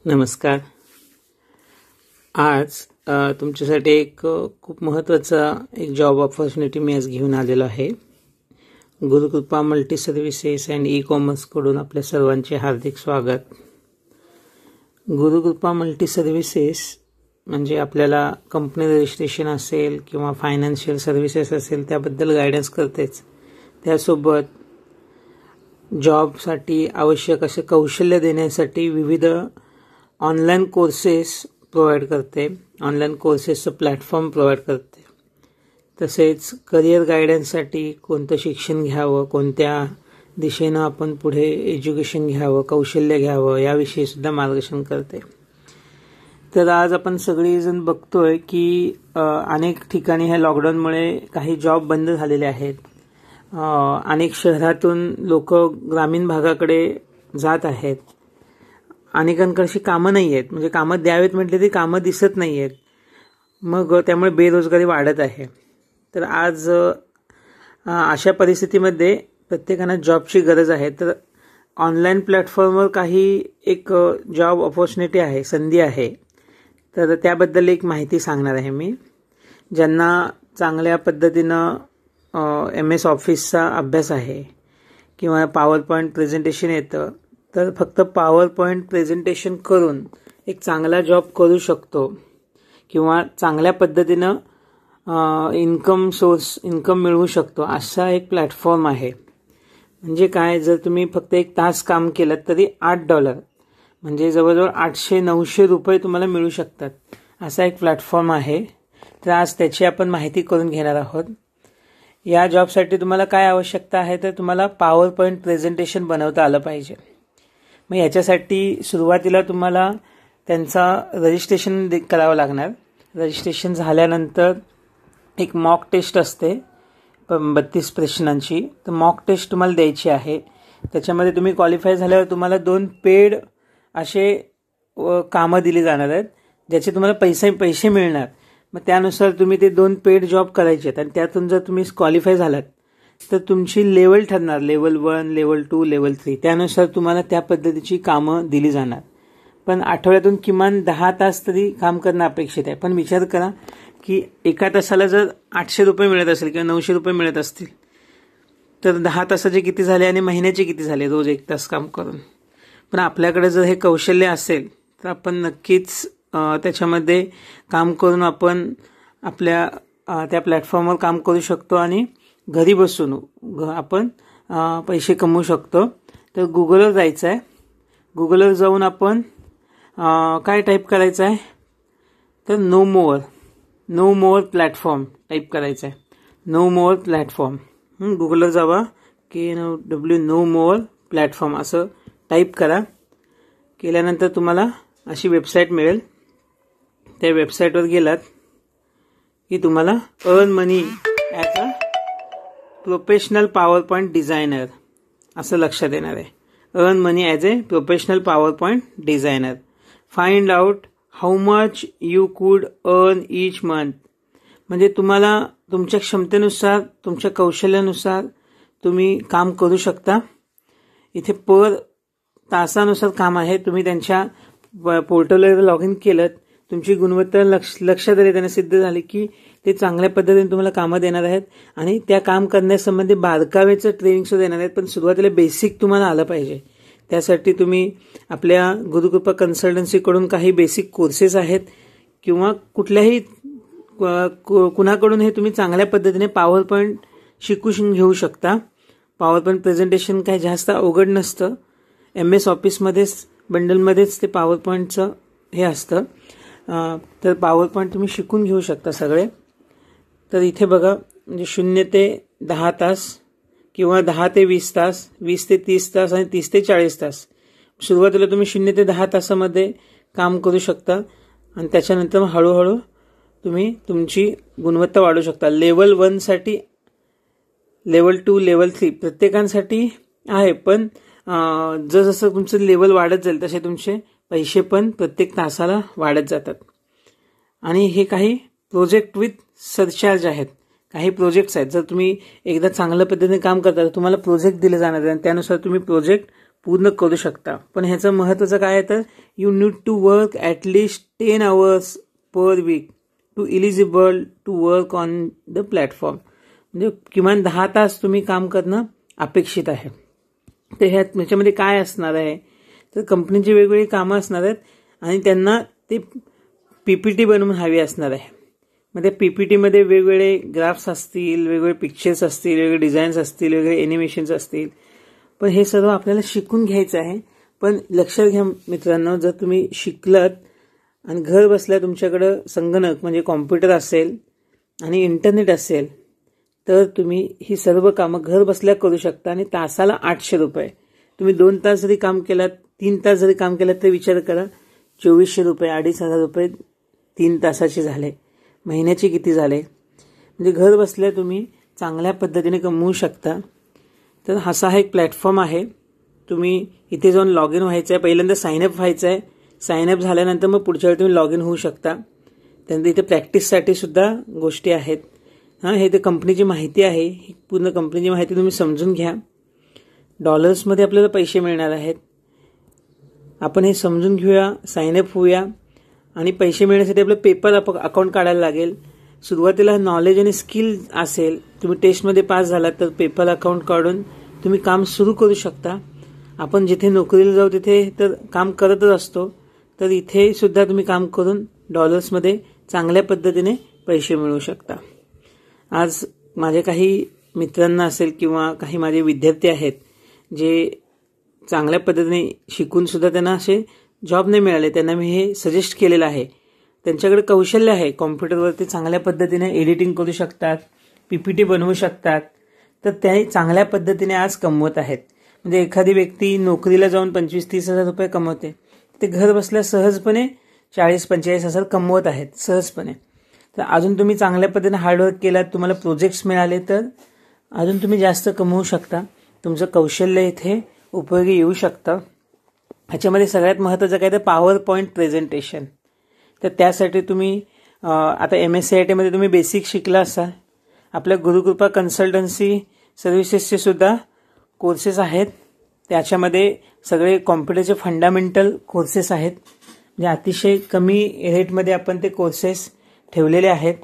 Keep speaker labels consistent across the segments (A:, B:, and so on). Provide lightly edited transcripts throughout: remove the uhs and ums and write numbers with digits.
A: नमस्कार. आज तुमच्यासाठी एक खूप महत्त्वाचा एक जॉब ऑपॉर्च्युनिटी मी आज घेऊन आलेलो आहे. Gurukrupa multi services and e कॉमर्सकडून आपल्या सर्वांचे हार्दिक स्वागत. गुरुकृपा मल्टी सर्व्हिसेस म्हणजे आपल्याला कंपनी रजिस्ट्रेशन असेल किंवा फायनान्शियल सर्व्हिसेस असेल त्याबद्दल गायडन्स करतेच. त्यासोबत जॉबसाठी आवश्यक असे कौशल्य देण्यासाठी विविध ऑनलाईन कोर्सेस प्रोव्हाइड करते. ऑनलाईन कोर्सेसचं प्लॅटफॉर्म प्रोव्हाइड करते. तसेच करिअर गायडन्ससाठी कोणतं शिक्षण घ्यावं, कोणत्या दिशेनं आपण पुढे एज्युकेशन घ्यावं, कौशल्य घ्यावं याविषयी सुद्धा मार्गदर्शन करते. तर आज आपण सगळेजण बघतोय की अनेक ठिकाणी ह्या लॉकडाऊनमुळे काही जॉब बंद झालेले आहेत. अनेक शहरातून लोक ग्रामीण भागाकडे जात आहेत. अनेकांकडे कामं नाही आहेत, म्हणजे कामं द्यावेत म्हटले तरी कामं दिसत नाही आहेत. मग त्यामुळे बेरोजगारी वाढत आहे. तर आज अशा परिस्थितीमध्ये प्रत्येकांना जॉबची गरज आहे. तर ऑनलाईन प्लॅटफॉर्मवर काही एक जॉब ऑपॉर्च्युनिटी आहे, संधी आहे. तर त्याबद्दल एक माहिती सांगणार आहे मी. ज्यांना चांगल्या पद्धतीनं MS ऑफिसचा अभ्यास आहे किंवा पॉवर पॉईंट प्रेझेंटेशन येतं, तर फक्त पॉवर पॉईंट प्रेझेंटेशन करून एक चांगला जॉब करू शकतो किंवा चांगल्या पद्धतीनं इन्कम मिळवू शकतो असा एक प्लॅटफॉर्म आहे. म्हणजे काय, जर तुम्ही फक्त 1 तास काम केलं तरी $8 म्हणजे जवळजवळ 800-900 रुपये तुम्हाला मिळू शकतात असा एक प्लॅटफॉर्म आहे. तर आज त्याची आपण माहिती करून घेणार आहोत. या जॉबसाठी तुम्हाला काय आवश्यकता आहे, तर तुम्हाला पॉवर पॉईंट प्रेझेंटेशन बनवता आलं पाहिजे. मग याच्यासाठी सुरुवातीला तुम्हाला त्यांचा रजिस्ट्रेशन करावं लागणार. रजिस्ट्रेशन झाल्यानंतर एक मॉक टेस्ट असते 32 प्रश्नांची. तर मॉक टेस्ट तुम्हाला द्यायची आहे. त्याच्यामध्ये तुम्ही क्वालिफाय झाल्यावर तुम्हाला 2 पेड असे कामं दिली जाणार आहेत, ज्याचे तुम्हाला पैसे मिळणार. मग त्यानुसार तुम्ही ते 2 पेड जॉब करायचे आहेत आणि त्यातून जर तुम्ही क्वालिफाय झालात तर तुमची लेवल ठरणार, लेवल 1, लेवल 2, लेवल 3. त्यानुसार तुम्हाला त्या पद्धतीची कामं दिली जाणार. पण आठवड्यातून किमान 10 तास तरी काम करणं अपेक्षित आहे. पण विचार करा की एका तासाला जर 800 रुपये मिळत असेल किंवा 900 रुपये मिळत असतील तर 10 तासाचे किती झाले आणि महिन्याचे किती झाले रोज 1 तास काम करून. पण आपल्याकडे जर हे कौशल्य असेल तर आपण नक्कीच त्याच्यामध्ये काम करून आपण आपल्या त्या प्लॅटफॉर्मवर काम करू शकतो आणि घरी बसून आपण पैसे कमवू शकतो. तर गुगलवर जायचं आहे. गुगलवर जाऊन आपण काय टाईप करायचं आहे, तर नो मोअर प्लॅटफॉर्म टाईप करायचं आहे. No more platform. गुगलवर जावा KNOW नो मोअर प्लॅटफॉर्म असं टाईप करा. केल्यानंतर तुम्हाला अशी वेबसाईट मिळेल. त्या वेबसाईटवर गेलात की तुम्हाला earn money as a professional power point designer असं लक्षात येणार आहे. Earn money as a professional power point designer. Find out how much you कुड अर्न ईच मंथ. म्हणजे तुम्हाला तुमच्या क्षमतेनुसार, तुमच्या कौशल्यानुसार तुम्ही काम करू शकता. इथे पर तासानुसार काम आहे. तुम्ही त्यांच्या पोर्टलवर लॉग इन केलं, तुमची गुणवत्ता लक्षात आली, त्यांना सिद्ध झाली की ते चांगल्या पद्धतीने तुम्हाला कामं देणार आहेत आणि त्या काम करण्यासंबंधी बारकावेचं ट्रेनिंग सुद्धा देणार आहेत. पण सुरुवातीला बेसिक तुम्हाला आलं पाहिजे. त्यासाठी तुम्ही आपल्या गुरुकृपा कन्सल्टन्सीकडून काही बेसिक कोर्सेस आहेत किंवा कुठल्याही कुणाकडून हे तुम्ही चांगल्या पद्धतीने पॉवर पॉईंट शिकू घेऊ शकता. पॉवर पॉईंट प्रेझेंटेशन काही जास्त अवघड नसतं. MS ऑफिसमध्येच बंडलमध्येच ते पॉवर पॉईंटचं हे असतं. तर पॉवर पॉईंट तुम्ही शिकून घेऊ शकता सगळे. तर इथे बघा, म्हणजे 0 ते 10 तास किंवा 10 ते 20 तास, 20 ते 30 तास आणि 30 ते 40 तास. सुरुवातीला तुम्ही 0 ते 10 तासामध्ये काम करू शकता आणि त्याच्यानंतर हळूहळू तुम्ही तुमची गुणवत्ता वाढवू शकता. लेवल 1 साठी, लेवल 2, लेवल 3 प्रत्येकांसाठी आहे. पण जसं तुमचं लेवल वाढत जाईल तसे तुमचे पैसे पण प्रत्येक तासाला वाढत जातात. आणि हे काही प्रोजेक्ट विथ सरचार्ज आहेत. काही प्रोजेक्ट्स आहेत. जर तुम्ही एकदा चांगल्या पद्धतीने काम करता तर तुम्हाला प्रोजेक्ट दिले जाणार आहे आणि त्यानुसार तुम्ही प्रोजेक्ट पूर्ण करू शकता. पण ह्याचं महत्त्वाचं काय आहे तर you need to work at least 10 hours per week to eligible to work on the platform. म्हणजे किमान 10 तास तुम्ही काम करणं अपेक्षित आहे. तर ह्याच्यामध्ये काय असणार आहे तर कंपनीची वेगवेगळी कामं असणार आहेत आणि त्यांना ते PPT बनवून हवी असणार आहे. मग त्या PPTमध्ये वेगवेगळे ग्राफ्स असतील, वेगवेगळे पिक्चर्स असतील, वेगवेगळे डिझाईन्स असतील, वेगवेगळे एनिमेशन्स असतील. पण हे सर्व आपल्याला शिकून घ्यायचं आहे. पण लक्षात घ्या मित्रांनो, जर तुम्ही शिकलात आणि घर बसल्या तुमच्याकडं संगणक म्हणजे कॉम्प्युटर असेल आणि इंटरनेट असेल तर तुम्ही ही सर्व कामं घर बसल्या करू शकता. आणि तासाला 800 रुपये. तुम्ही 2 तास जरी काम केलात, 3 तास जरी काम केलात तर विचार करा, 2400 रुपये, 2500 रुपये 3 तासाचे झाले. महिन्याचे किती झाले? म्हणजे घर बसल्या तुम्ही चांगल्या पद्धतीने कमवू शकता. तर असा हा एक प्लॅटफॉर्म आहे. तुम्ही इथे जाऊन लॉग इन व्हायचं आहे. पहिल्यांदा साईनअप व्हायचं आहे. साईनअप झाल्यानंतर मग पुढच्या वेळी तुम्ही लॉग इन होऊ शकता. त्यानंतर इथे प्रॅक्टिससाठी सुद्धा गोष्टी आहेत. हे इथे कंपनीची माहिती आहे. ही पूर्ण कंपनीची माहिती तुम्ही समजून घ्या. डॉलर्समध्ये आपल्याला पैसे मिळणार आहेत. आपण हे समजून घेऊया, साईनअप होऊया. आणि पैसे मिळण्यासाठी आपलं पेपर अकाउंट काढायला लागेल. सुरुवातीला नॉलेज आणि स्किल असेल, तुम्ही टेस्टमध्ये पास झालात तर पेपर अकाउंट काढून तुम्ही काम सुरू करू शकता. आपण जिथे नोकरीला जाऊ तिथे तर काम करतच असतो. तर इथे सुद्धा तुम्ही काम करून डॉलर्समध्ये चांगल्या पद्धतीने पैसे मिळवू शकता. आज माझे काही मित्रांना असेल किंवा काही माझे विद्यार्थी आहेत जे चांगल्या पद्धतीने शिकून सुद्धा त्यांना असे जॉब नाही मिळाले. त्यांना मी हे सजेस्ट केलेलं आहे. त्यांच्याकडे कौशल्य आहे, कॉम्प्युटरवरती चांगल्या पद्धतीने एडिटिंग करू शकतात, PPT बनवू शकतात. तर ते चांगल्या पद्धतीने आज कमवत आहेत. म्हणजे एखादी व्यक्ती नोकरीला जाऊन 25-30 हजार रुपये कमवते, ते घर बसल्या सहजपणे 40-45 हजार कमवत आहेत सहजपणे. तर अजून तुम्ही चांगल्या पद्धतीने हार्डवर्क केलात, तुम्हाला प्रोजेक्ट्स मिळाले तर अजून तुम्ही जास्त कमवू शकता. तुमचं कौशल्य इथे उपयोगी येऊ शकतं. ह्याच्यामध्ये सगळ्यात महत्त्वाचं काय तर पॉवर पॉईंट प्रेझेंटेशन. तर त्यासाठी तुम्ही आता MSCIT मध्ये तुम्ही बेसिक शिकला असाल. आपल्या गुरुकृपा कन्सल्टन्सी सर्व्हिसेसचे सुद्धा कोर्सेस आहेत. त्याच्यामध्ये सगळे कॉम्प्युटरचे फंडामेंटल कोर्सेस आहेत. म्हणजे अतिशय कमी रेटमध्ये आपण ते कोर्सेस ठेवलेले आहेत.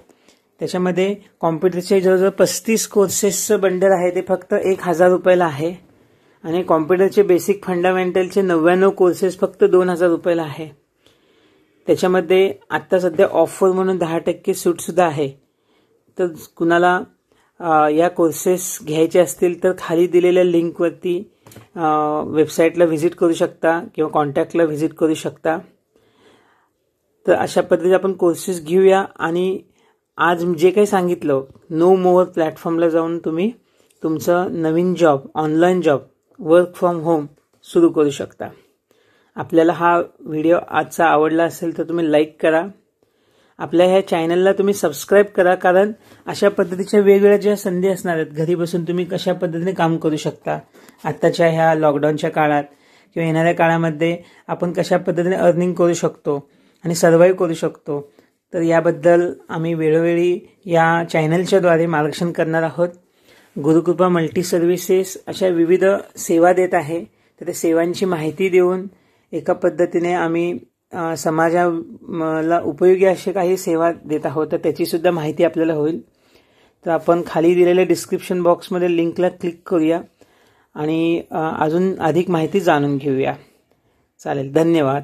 A: त्याच्यामध्ये कॉम्प्युटरचे जवळजवळ 35 कोर्सेसचं बंडल आहे, ते फक्त 1000 रुपयाला आहे. आणि कॉम्प्युटरचे बेसिक फंडामेंटलचे 99 कोर्सेस फक्त 2000 रुपयाला आहे. त्याच्यामध्ये आत्ता सध्या ऑफर म्हणून 10% सूटसुद्धा आहे. तर कुणाला या कोर्सेस घ्यायचे असतील तर खाली दिलेल्या लिंकवरती वेबसाईटला व्हिजिट करू शकता किंवा कॉन्टॅक्टला व्हिजिट करू शकता. तर अशा पद्धतीने आपण कोर्सेस घेऊया. आणि आज जे काही सांगितलं, नो मोअर प्लॅटफॉर्मला जाऊन तुम्ही तुमचं नवीन job, online job, work from home सुरू करू शकता. आपल्याला हा व्हिडिओ आजचा आवडला असेल तर तुम्ही लाईक करा. आपल्या ह्या चॅनलला तुम्ही सबस्क्राईब करा. कारण अशा पद्धतीच्या वेगवेगळ्या ज्या संधी असणार आहेत, घरी बसून तुम्ही कशा पद्धतीने काम करू शकता, आत्ताच्या ह्या लॉकडाऊनच्या काळात किंवा येणाऱ्या काळामध्ये आपण कशा पद्धतीने अर्निंग करू शकतो आणि सर्व्हाइव्ह करू शकतो. तर याबद्दल आम्ही वेळोवेळी या चॅनलच्याद्वारे मार्गदर्शन करणार आहोत. गुरुकृपा मल्टी सर्व्हिसेस अशा विविध सेवा देत आहे. तर त्या सेवांची माहिती देऊन एका पद्धतीने आम्ही समाजाला उपयोगी असे काही सेवा देत आहोत. तर त्याची सुद्धा माहिती आपल्याला होईल. तर आपण खाली दिलेल्या डिस्क्रिप्शन बॉक्समध्ये लिंकला क्लिक करूया आणि अजून अधिक माहिती जाणून घेऊया. चालेल, धन्यवाद.